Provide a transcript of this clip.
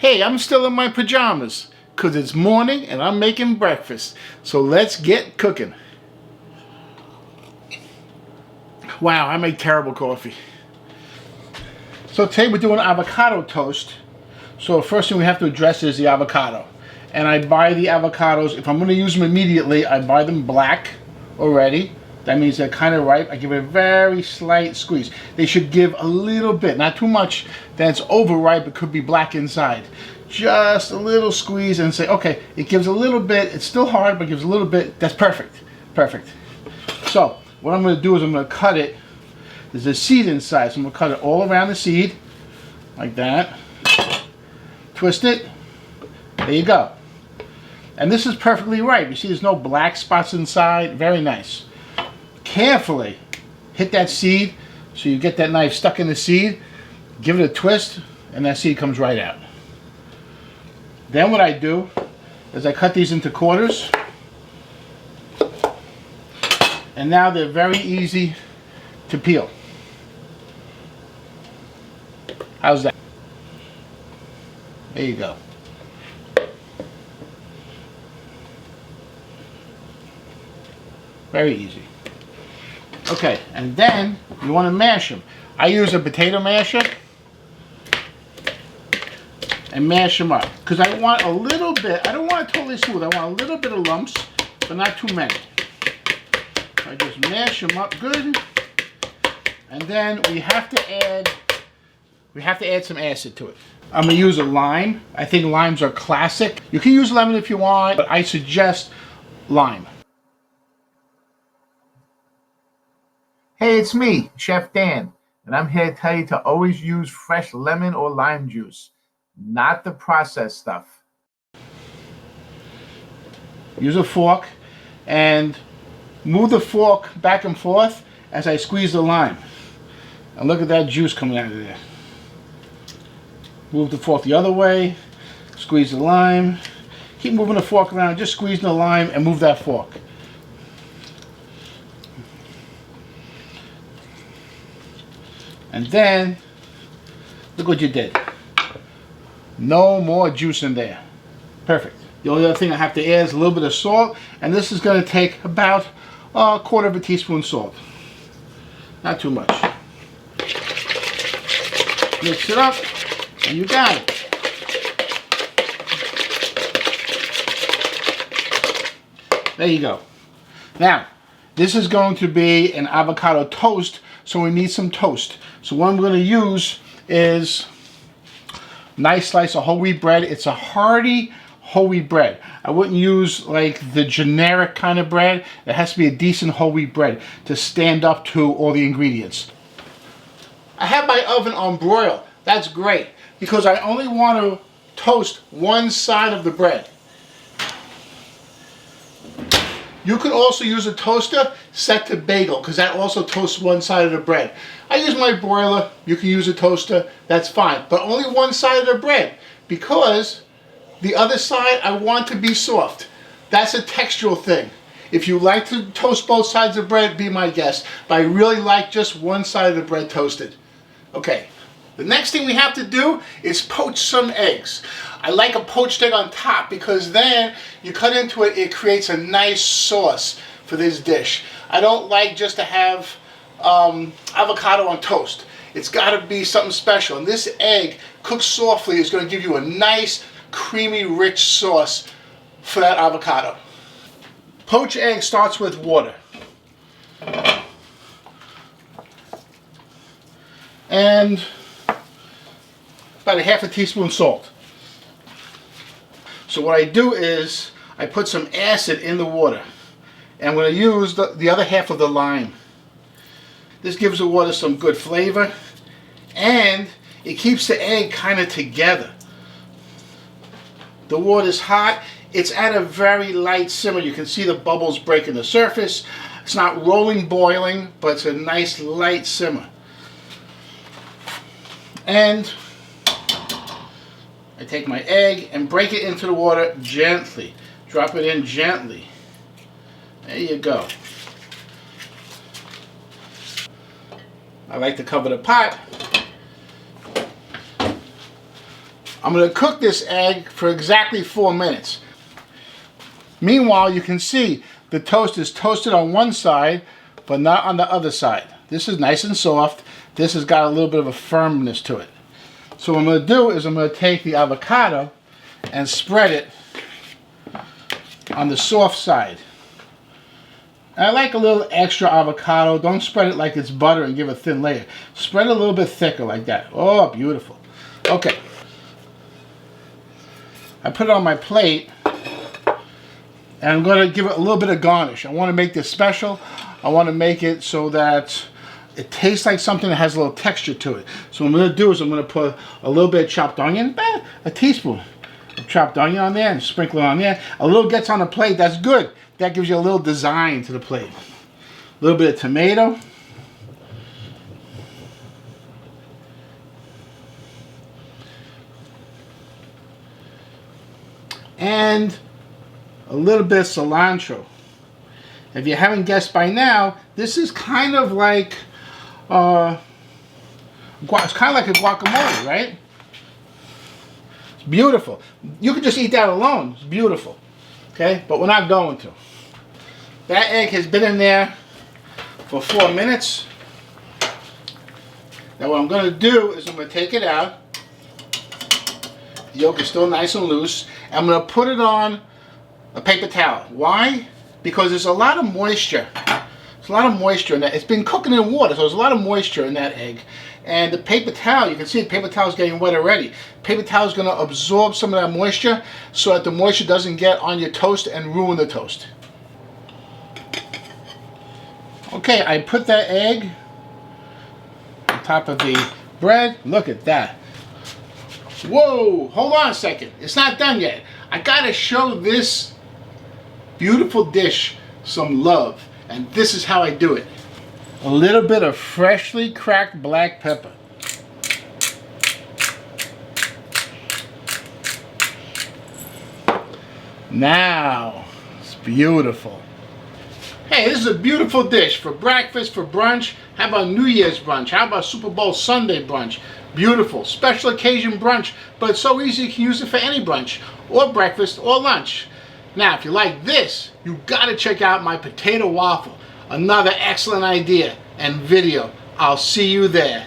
Hey, I'm still in my pajamas because it's morning and I'm making breakfast. So let's get cooking. Wow, I make terrible coffee. So today we're doing avocado toast. So the first thing we have to address is the avocado. And I buy the avocados, if I'm going to use them immediately, I buy them black already. That means they're kind of ripe. I give it a very slight squeeze. They should give a little bit, not too much. Then it's overripe, it could be black inside. Just a little squeeze and say, okay, it gives a little bit. It's still hard, but it gives a little bit. That's perfect. Perfect. So what I'm going to do is I'm going to cut it. There's a seed inside, so I'm going to cut it all around the seed, like that. Twist it. There you go. And this is perfectly ripe. You see there's no black spots inside. Very nice. Carefully hit that seed so you get that knife stuck in the seed. Give it a twist and that seed comes right out. Then what I do is I cut these into quarters. And now they're very easy to peel. How's that? There you go. Very easy. Okay, and then you want to mash them. I use a potato masher and mash them up because I want a little bit. I don't want it totally smooth. I want a little bit of lumps, but not too many. I just mash them up good, and then we have to add some acid to it. I'm gonna use a lime. I think limes are classic. You can use lemon if you want, but I suggest lime. Hey, it's me, Chef Dan, and I'm here to tell you to always use fresh lemon or lime juice, not the processed stuff. Use a fork and move the fork back and forth as I squeeze the lime. And look at that juice coming out of there. Move the fork the other way, squeeze the lime. Keep moving the fork around, just squeezing the lime and move that fork. And then, look what you did. No more juice in there. Perfect. The only other thing I have to add is a little bit of salt, and this is going to take about a quarter of a teaspoon salt. Not too much. Mix it up, and you got it. There you go. Now, this is going to be an avocado toast, so we need some toast. So what I'm going to use is a nice slice of whole wheat bread. It's a hearty whole wheat bread. I wouldn't use like the generic kind of bread. It has to be a decent whole wheat bread to stand up to all the ingredients. I have my oven on broil. That's great because I only want to toast one side of the bread. You could also use a toaster set to bagel because that also toasts one side of the bread. I use my broiler. You can use a toaster. That's fine. But only one side of the bread because the other side I want to be soft. That's a textural thing. If you like to toast both sides of bread, be my guest. But I really like just one side of the bread toasted. Okay. The next thing we have to do is poach some eggs. I like a poached egg on top because then you cut into it, it creates a nice sauce for this dish. I don't like just to have avocado on toast. It's got to be something special. And this egg cooked softly is going to give you a nice, creamy, rich sauce for that avocado. Poached egg starts with water. And about a half a teaspoon salt. So what I do is I put some acid in the water and I'm going to use the other half of the lime. This gives the water some good flavor and it keeps the egg kind of together. The water's hot. It's at a very light simmer. You can see the bubbles breaking the surface. It's not rolling boiling, but it's a nice light simmer. And I take my egg and break it into the water gently. Drop it in gently. There you go. I like to cover the pot I'm going to cook this egg for exactly 4 minutes. Meanwhile, you can see the toast is toasted on one side, but not on the other side. This is nice and soft. This has got a little bit of a firmness to it. So what I'm going to do is I'm going to take the avocado and spread it on the soft side. And I like a little extra avocado. Don't spread it like it's butter and give a thin layer. Spread it a little bit thicker like that. Oh, beautiful. Okay. I put it on my plate, and I'm going to give it a little bit of garnish. I want to make this special. I want to make it so that it tastes like something that has a little texture to it. So what I'm going to do is I'm going to put a little bit of chopped onion, a teaspoon of chopped onion on there, and sprinkle it on there. A little gets on the plate, that's good. That gives you a little design to the plate. A little bit of tomato. And a little bit of cilantro. If you haven't guessed by now, this is kind of like it's kind of like a guacamole, right? It's beautiful. You could just eat that alone. It's beautiful. Okay, but we're not going to. That egg has been in there for 4 minutes. Now what I'm going to do is I'm going to take it out. The yolk is still nice and loose. I'm going to put it on a paper towel. Why? Because there's a lot of moisture. There's a lot of moisture in that. It's been cooking in water, so there's a lot of moisture in that egg. And the paper towel, you can see the paper towel is getting wet already. Paper towel is going to absorb some of that moisture so that the moisture doesn't get on your toast and ruin the toast. Okay, I put that egg on top of the bread. Look at that. Whoa, hold on a second. It's not done yet. I gotta show this beautiful dish some love. And this is how I do it. A little bit of freshly cracked black pepper. Now, it's beautiful. Hey, this is a beautiful dish for breakfast, for brunch. How about New Year's brunch? How about Super Bowl Sunday brunch? Beautiful. Special occasion brunch, but it's so easy you can use it for any brunch, or breakfast, or lunch. Now, if you like this, you gotta check out my potato waffle. Another excellent idea and video. I'll see you there.